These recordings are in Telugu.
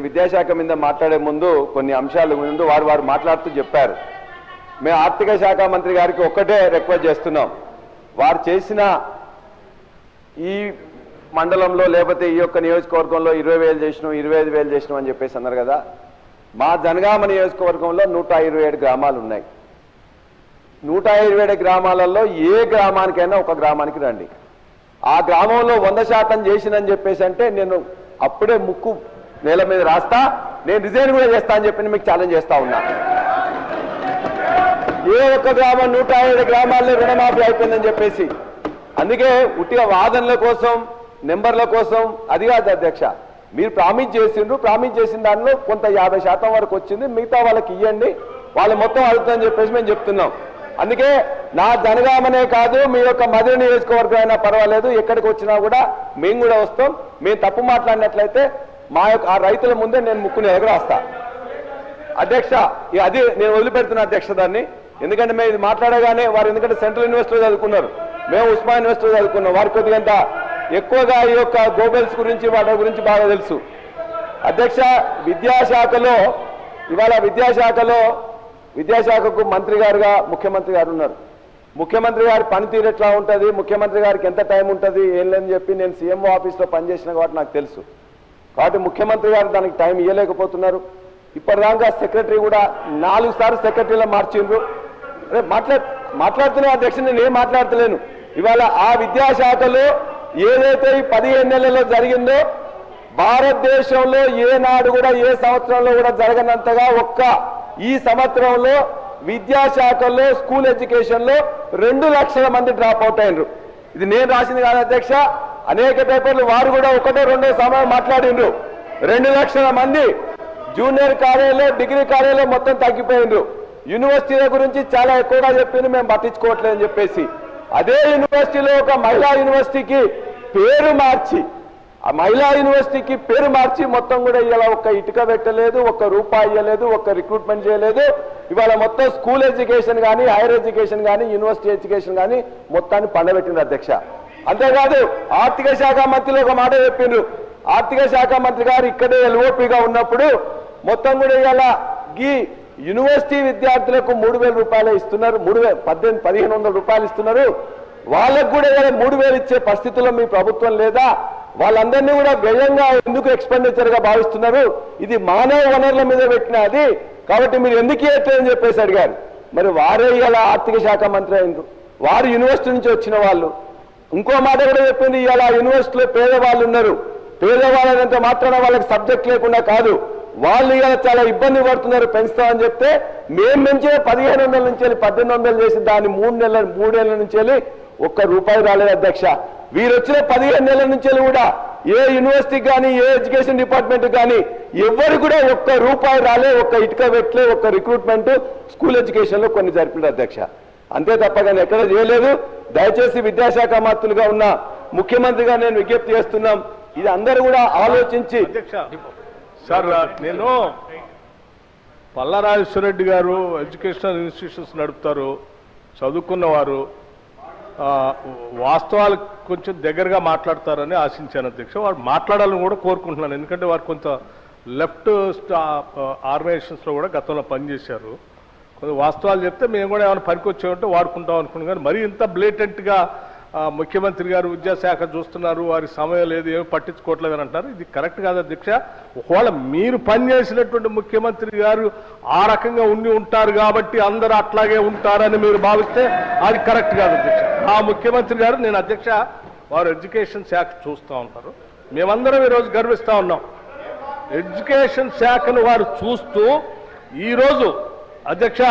విద్యాశాఖ మీద మాట్లాడే ముందు కొన్ని అంశాల ముందు వారు మాట్లాడుతూ చెప్పారు. మేము ఆర్థిక శాఖ మంత్రి గారికి ఒక్కటే రిక్వెస్ట్ చేస్తున్నాం. వారు చేసిన ఈ మండలంలో లేకపోతే ఈ యొక్క నియోజకవర్గంలో 20,000 చేసినాం 25,000 చేసినాం అని చెప్పేసి అన్నారు కదా. మా జనగామ నియోజకవర్గంలో 127 గ్రామాలు ఉన్నాయి. 127 గ్రామాలలో ఏ గ్రామానికైనా ఒక గ్రామానికి రండి. ఆ గ్రామంలో 100% చేసినని చెప్పేసి అంటే నేను అప్పుడే ముక్కు నేల మీద రాస్తా, నేను రిజైన్ కూడా చేస్తా అని చెప్పి మీకు ఛాలెంజ్ చేస్తా ఉన్నా. ఏ ఒక్క గ్రామం 107 గ్రామాల్లో రుణమాఫీ అయిపోయిందని చెప్పేసి. అందుకే ఉట్టిగా వాదనల కోసం నెంబర్ల కోసం అది కాదు అధ్యక్ష. మీరు ప్రామిస్ చేసిన దానిలో కొంత 50% వరకు వచ్చింది, మిగతా వాళ్ళకి ఇవ్వండి, వాళ్ళు మొత్తం అడుగుతుందని చెప్పేసి మేము చెప్తున్నాం. అందుకే నా జనగామనే కాదు మీ యొక్క మధుర నియోజకవర్గం అయినా పర్వాలేదు, ఎక్కడికి వచ్చినా కూడా మేము కూడా వస్తాం. మేము తప్పు మాట్లాడినట్లయితే మా యొక్క ఆ రైతుల ముందే నేను ముక్కుని ఎగరాస్తా అధ్యక్ష. అది నేను వదిలిపెడుతున్నా అధ్యక్ష దాన్ని. ఎందుకంటే మేము ఇది మాట్లాడగానే వారు ఎందుకంటే సెంట్రల్ యూనివర్సిటీలో చదువుకున్నారు, మేము ఉస్మాన్ యూనివర్సిటీలో చదువుకున్నాం. వారికి కొద్దిగా ఎక్కువగా ఈ యొక్క గోబెల్స్ గురించి వాటి గురించి బాగా తెలుసు అధ్యక్ష. విద్యాశాఖలో ఇవాళ విద్యాశాఖకు మంత్రి గారుగా ముఖ్యమంత్రి గారు ఉన్నారు. ముఖ్యమంత్రి గారి పనితీరు ఎట్లా ఉంటుంది, ముఖ్యమంత్రి గారికి ఎంత టైం ఉంటుంది ఏం లేదని చెప్పి నేను సీఎంఓ ఆఫీస్లో పనిచేసిన కాబట్టి నాకు తెలుసు. కాబట్టి ముఖ్యమంత్రి గారు దానికి టైం ఇవ్వలేకపోతున్నారు. ఇప్పటిదాకా సెక్రటరీ కూడా 4 సార్లు సెక్రటరీలో మార్చిండ్రు. మాట్లాడుతున్నా అధ్యక్ష, నేను ఏం మాట్లాడతలేను. ఇవాళ ఆ విద్యాశాఖలో ఏదైతే ఈ 15 నెలల్లో జరిగిందో భారతదేశంలో ఏనాడు కూడా ఏ సంవత్సరంలో కూడా జరగనంతగా ఈ సంవత్సరంలో విద్యాశాఖలో స్కూల్ ఎడ్యుకేషన్లో 2 లక్షల మంది డ్రాప్ అవుట్ అయినరు. ఇది నేను రాసింది కాదు అధ్యక్ష, అనేక పేపర్లు వారు కూడా 1-2 సమయం మాట్లాడిండ్రు. 2 లక్షల మంది జూనియర్ కాలేజీలో డిగ్రీ కాలేజీలో మొత్తం తగ్గిపోయిండ్రు. యూనివర్సిటీల గురించి చాలా ఎక్కువగా చెప్పింది, మేము పట్టించుకోవట్లేదని చెప్పేసి అదే యూనివర్సిటీలో ఒక మహిళా యూనివర్సిటీకి పేరు మార్చి ఆ మహిళా యూనివర్సిటీకి పేరు మార్చి మొత్తం కూడా ఇలా ఒక్క ఇటుక పెట్టలేదు, ఒక్క రూపాయి ఇవ్వలేదు, ఒక్క రిక్రూట్మెంట్ చేయలేదు. ఇవాళ మొత్తం స్కూల్ ఎడ్యుకేషన్ కానీ హైయర్ ఎడ్యుకేషన్ కానీ యూనివర్సిటీ ఎడ్యుకేషన్ కానీ మొత్తాన్ని పండబెట్టింది అధ్యక్ష. అంతేకాదు ఆర్థిక శాఖ మంత్రులు ఒక మాట చెప్పిండ్రు. ఆర్థిక శాఖ మంత్రి గారు ఇక్కడే ఎల్ఓపిగా ఉన్నప్పుడు మొత్తం కూడా ఇలా ఈ యూనివర్సిటీ విద్యార్థులకు 3,000 రూపాయలు ఇస్తున్నారు, 1,500 రూపాయలు ఇస్తున్నారు. వాళ్ళకు కూడా 3,000 ఇచ్చే పరిస్థితుల్లో మీ ప్రభుత్వం లేదా? వాళ్ళందరినీ కూడా వ్యయంగా ఎందుకు ఎక్స్పెండిచర్ గా భావిస్తున్నారు? ఇది మానవ వనరుల మీద పెట్టిన అది, కాబట్టి మీరు ఎందుకు ఇవ్వట్లేదని చెప్పేసి అడిగారు. మరి వారే ఇలా ఆర్థిక శాఖ మంత్రి అయింది, వారు యూనివర్సిటీ నుంచి వచ్చిన వాళ్ళు. ఇంకో మాట కూడా చెప్పింది, ఇలా యూనివర్సిటీలో పేదవాళ్ళు ఉన్నారు, పేదవాళ్ళంత మాత్రాన వాళ్ళకి సబ్జెక్ట్ లేకుండా కాదు, వాళ్ళు ఇలా చాలా ఇబ్బంది పడుతున్నారు పెంచుతామని చెప్తే మేము నుంచి 1,500 నుంచి 1,800 చేసి దాన్ని 3 నెలల నుంచి ₹1 రాలేదు అధ్యక్ష. వీరు వచ్చిన 15 నెలల నుంచి కూడా ఏ యూనివర్సిటీకి కానీ ఏ ఎడ్యుకేషన్ డిపార్ట్మెంట్ కానీ ఎవరు కూడా ₹1 రాలే, ఒక్క ఇటుక పెట్టలే, ఒక్క రిక్రూట్మెంట్ స్కూల్ ఎడ్యుకేషన్ లో కొన్ని జరిపిన అధ్యక్ష. అంతే తప్ప కానీ ఎక్కడ చేయలేదు. దయచేసి విద్యాశాఖ మంత్రులుగా ఉన్న ముఖ్యమంత్రిగా నేను విజ్ఞప్తి చేస్తున్నాం, ఇది అందరూ కూడా ఆలోచించి. సార్, నేను పల్లారాజేశ్వర రెడ్డి గారు ఎడ్యుకేషనల్ ఇన్స్టిట్యూషన్స్ నడుపుతారు, చదువుకున్నవారు, వాస్తవాలకు కొంచెం దగ్గరగా మాట్లాడతారని ఆశించాను అధ్యక్ష. వారు మాట్లాడాలని కూడా కోరుకుంటున్నాను, ఎందుకంటే వారు కొంత లెఫ్ట్ ఆర్గనైజేషన్స్లో కూడా గతంలో పనిచేశారు. కొంచెం వాస్తవాలు చెప్తే మేము కూడా ఏమైనా పనికొచ్చామంటే వాడుకుంటాం అనుకున్నాం. కానీ మరీ ఇంత బ్లేటెంట్గా ముఖ్యమంత్రి గారు విద్యాశాఖ చూస్తున్నారు, వారి సమయం లేదు, ఏమి పట్టించుకోవట్లేదు అని అంటున్నారు. ఇది కరెక్ట్ కాదు అధ్యక్ష. ఒకవేళ మీరు పనిచేసినటువంటి ముఖ్యమంత్రి గారు ఆ రకంగా ఉండి ఉంటారు కాబట్టి అందరూ అట్లాగే ఉంటారని మీరు భావిస్తే అది కరెక్ట్ కాదు అధ్యక్ష. ఆ ముఖ్యమంత్రి గారు, నేను అధ్యక్ష, వారు ఎడ్యుకేషన్ శాఖ చూస్తూ ఉంటారు, మేమందరం ఈరోజు గర్విస్తూ ఉన్నాం. ఎడ్యుకేషన్ శాఖను వారు చూస్తూ ఈరోజు అధ్యక్ష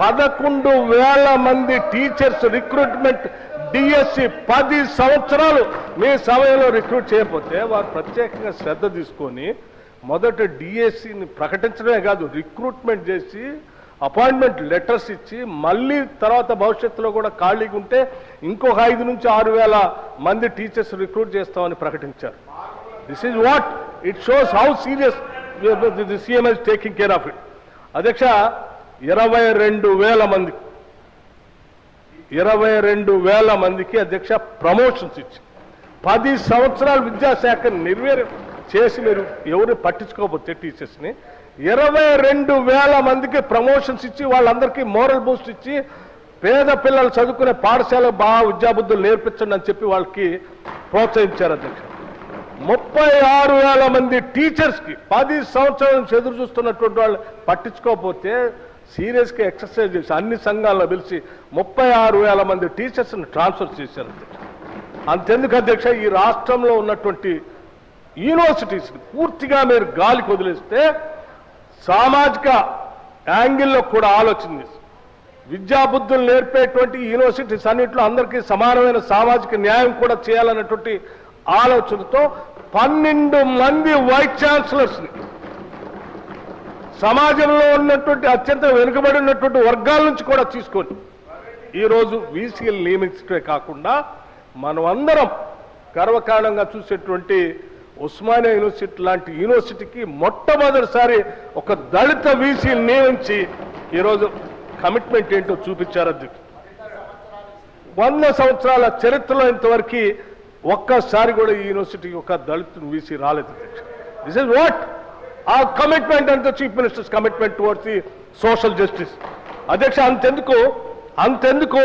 11,000 మంది టీచర్స్ రిక్రూట్మెంట్ డిఎస్సి 10 సంవత్సరాలు మీ సమయంలో రిక్రూట్ చేయకపోతే వారు ప్రత్యేకంగా శ్రద్ధ తీసుకొని మొదట డిఎస్సిని ప్రకటించడమే కాదు, రిక్రూట్మెంట్ చేసి అపాయింట్మెంట్ లెటర్స్ ఇచ్చి మళ్ళీ తర్వాత భవిష్యత్తులో కూడా ఖాళీగా ఉంటే ఇంకొక 5,000 నుంచి 6,000 మంది టీచర్స్ రిక్రూట్ చేస్తామని ప్రకటించారు. This is what it shows how serious the CM is taking care of it. అధ్యక్ష, 22,000 మందికి అధ్యక్ష ప్రమోషన్స్ ఇచ్చి 10 సంవత్సరాలు విద్యాశాఖ నిర్వీర్యం చేసి మీరు ఎవరిని పట్టించుకోకపోతే టీచర్స్ని 22,000 మందికి ప్రమోషన్స్ ఇచ్చి వాళ్ళందరికీ మోరల్ బూస్ట్ ఇచ్చి పేద పిల్లలు చదువుకునే పాఠశాల బాగా విద్యాబుద్ధులు నేర్పించండి అని చెప్పి వాళ్ళకి ప్రోత్సహించారు అధ్యక్ష. 36,000 మంది టీచర్స్కి 10 సంవత్సరాల నుంచి ఎదురు చూస్తున్నటువంటి వాళ్ళు పట్టించుకోకపోతే సీరియస్గా ఎక్సర్సైజ్ చేసి అన్ని సంఘాలను పిలిచి 36,000 మంది టీచర్స్ని ట్రాన్స్ఫర్ చేశారు అధ్యక్ష. అంతెందుకు అధ్యక్ష, ఈ రాష్ట్రంలో ఉన్నటువంటి యూనివర్సిటీస్ని పూర్తిగా మీరు గాలికి వదిలేస్తే సామాజిక యాంగిల్లో కూడా ఆలోచన చేసి విద్యాబుద్ధులు నేర్పేటువంటి యూనివర్సిటీస్ అన్నింటిలో అందరికీ సమానమైన సామాజిక న్యాయం కూడా చేయాలన్నటువంటి ఆలోచనతో 12 మంది వైస్ ఛాన్సలర్స్ని సమాజంలో ఉన్నటువంటి అత్యంత వెనుకబడి ఉన్నటువంటి వర్గాల నుంచి కూడా తీసుకొని ఈరోజు వీసీలు నియమించడమే కాకుండా మనం అందరం గర్వకారణంగా చూసేటువంటి ఉస్మానియా యూనివర్సిటీ లాంటి యూనివర్సిటీకి మొట్టమొదటిసారి ఒక దళిత వీసీలు నియమించి ఈరోజు కమిట్మెంట్ ఏంటో చూపించారు అధ్యక్ష. 100 సంవత్సరాల చరిత్రలో ఇంతవరకు ఒక్కసారి కూడా ఈ యూనివర్సిటీకి ఒక దళిత వీసీ రాలేదు అధ్యక్ష. This is what our commitment and the Chief Minister's commitment towards the social justice. అధ్యక్ష, అంతెందుకు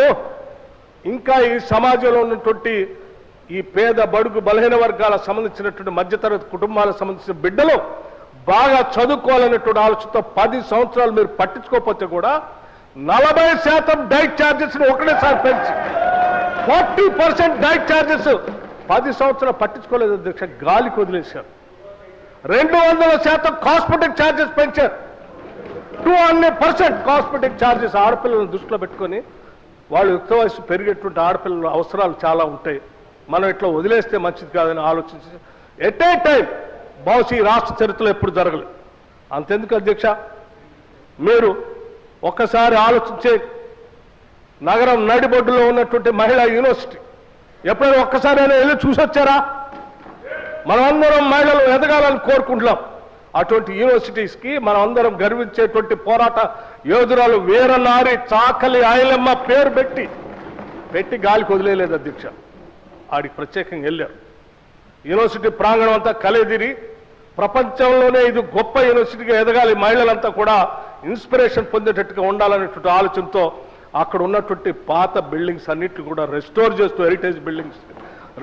ఇంకా ఈ సమాజంలో ఉన్నటువంటి ఈ పేద బడుగు బలహీన వర్గాలకు సంబంధించినటువంటి మధ్యతరగతి కుటుంబాలకు సంబంధించిన బిడ్డలు బాగా చదువుకోవాలనేటువంటి ఆలోచనతో 10 సంవత్సరాలు మీరు పట్టించుకోకపోతే కూడా 40% డైట్ ఛార్జెస్ ఒకటేసారి పెంచి 40% డైట్ ఛార్జెస్ 10 సంవత్సరాలు పట్టించుకోలేదు అధ్యక్ష, గాలికి వదిలేశారు. 200% కాస్మెటిక్ ఛార్జెస్ పెంచారు. 200% కాస్మెటిక్ ఛార్జెస్ ఆడపిల్లలను దృష్టిలో పెట్టుకొని వాళ్ళు యుక్త వయసు పెరిగేటువంటి ఆడపిల్లల అవసరాలు చాలా ఉంటాయి, మనం ఇట్లా వదిలేస్తే మంచిది కాదని ఆలోచించి ఎట్ ఏ టైం బహుశా ఈ రాష్ట్ర చరిత్రలో ఎప్పుడు జరగలేదు. అంతెందుకు అధ్యక్ష, మీరు ఒక్కసారి ఆలోచించే నగరం నడిబొడ్డులో ఉన్నటువంటి మహిళా యూనివర్సిటీ ఎప్పుడైనా ఒక్కసారైనా వెళ్ళి చూసొచ్చారా? మనమందరం మహిళలు ఎదగాలని కోరుకుంటున్నాం. అటువంటి యూనివర్సిటీస్కి మనం అందరం గర్వించేటువంటి పోరాట యోధురాలు వీరనారి చాకలి ఆయలమ్మ పేరు పెట్టి గాలికి వదిలేలేదు అధ్యక్ష. ఆడికి ప్రత్యేకంగా వెళ్ళారు. యూనివర్సిటీ ప్రాంగణం అంతా కలిదిరి ప్రపంచంలోనే ఇది గొప్ప యూనివర్సిటీగా ఎదగాలి, మహిళలంతా కూడా ఇన్స్పిరేషన్ పొందేటట్టుగా ఉండాలనేటువంటి ఆలోచనతో అక్కడ ఉన్నటువంటి పాత బిల్డింగ్స్ అన్నిటిని కూడా రెస్టోర్ చేస్తూ హెరిటేజ్ బిల్డింగ్స్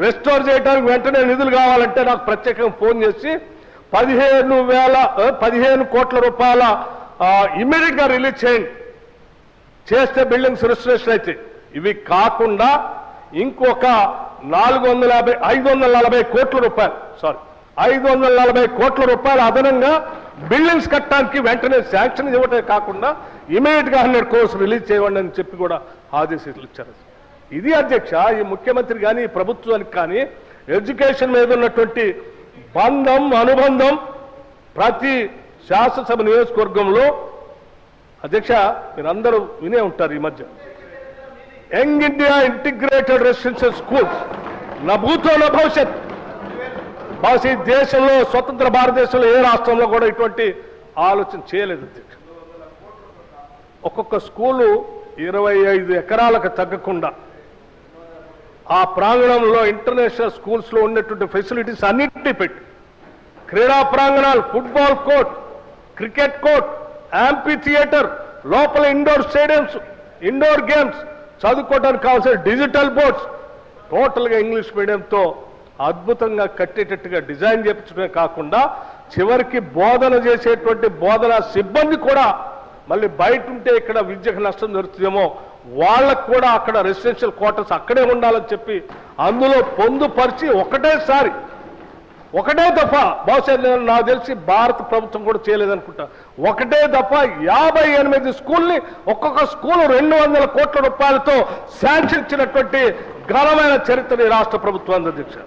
రెస్టోర్ చేయడానికి వెంటనే నిధులు కావాలంటే నాకు ప్రత్యేకంగా ఫోన్ చేసి 15 కోట్ల రూపాయల ఇమ్మీడియట్ గా రిలీజ్ చేయండి, చేస్తే బిల్డింగ్స్ రెస్టరేషన్ అయితే. ఇవి కాకుండా ఇంకొక 540 కోట్ల రూపాయలు అదనంగా బిల్డింగ్స్ కట్టడానికి వెంటనే శాంక్షన్ ఇవ్వటమే కాకుండా ఇమీడియట్ గా 100 కోర్స్ రిలీజ్ చేయండి అని చెప్పి కూడా ఆదేశాలు ఇచ్చారు. ఇది అధ్యక్ష, ఈ ముఖ్యమంత్రి కానీ ఈ ప్రభుత్వానికి కానీ ఎడ్యుకేషన్ మీద ఉన్నటువంటి అనుబంధం ప్రతి శాసనసభ నియోజకవర్గంలో అధ్యక్ష మీరందరూ వినే ఉంటారు. ఈ మధ్య young India integrated residential schools నా భూతో నా భవిష్యత్ బహుశా ఈ దేశంలో స్వతంత్ర భారతదేశంలో ఏ రాష్ట్రంలో కూడా ఇటువంటి ఆలోచన చేయలేదు అధ్యక్ష. ఒక్కొక్క స్కూలు 25 ఎకరాలకు తగ్గకుండా ఆ ప్రాంగణంలో ఇంటర్నేషనల్ స్కూల్స్ లో ఉన్నటువంటి ఫెసిలిటీస్ అన్నింటినీ పెట్టి క్రీడా ప్రాంగణాలు, football court, cricket court, amphitheatre, లోపల ఇండోర్ స్టేడియంస్, ఇండోర్ గేమ్స్, చదువుకోవడానికి కావాల్సిన డిజిటల్ బోర్డ్స్ టోటల్గా ఇంగ్లీష్ మీడియంతో అద్భుతంగా కట్టేటట్టుగా డిజైన్ చేయించడమే కాకుండా చివరికి బోధన చేసేటువంటి బోధనా సిబ్బంది కూడా మళ్ళీ బయట ఉంటే ఇక్కడ విద్యకు నష్టం జరుగుతుందేమో వాళ్ళకు కూడా అక్కడ రెసిడెన్షియల్ క్వార్టర్స్ అక్కడే ఉండాలని చెప్పి అందులో పొందుపరిచి ఒకటే దఫా బహుశా నాకు తెలిసి భారత ప్రభుత్వం కూడా చేయలేదనుకుంటా, ఒకటే దఫా 58 స్కూల్ని ఒక్కొక్క స్కూల్ 200 కోట్ల రూపాయలతో శాంక్షన్ ఇచ్చినటువంటి ఘనమైన చరిత్ర ఈ రాష్ట్ర ప్రభుత్వం అధ్యక్ష.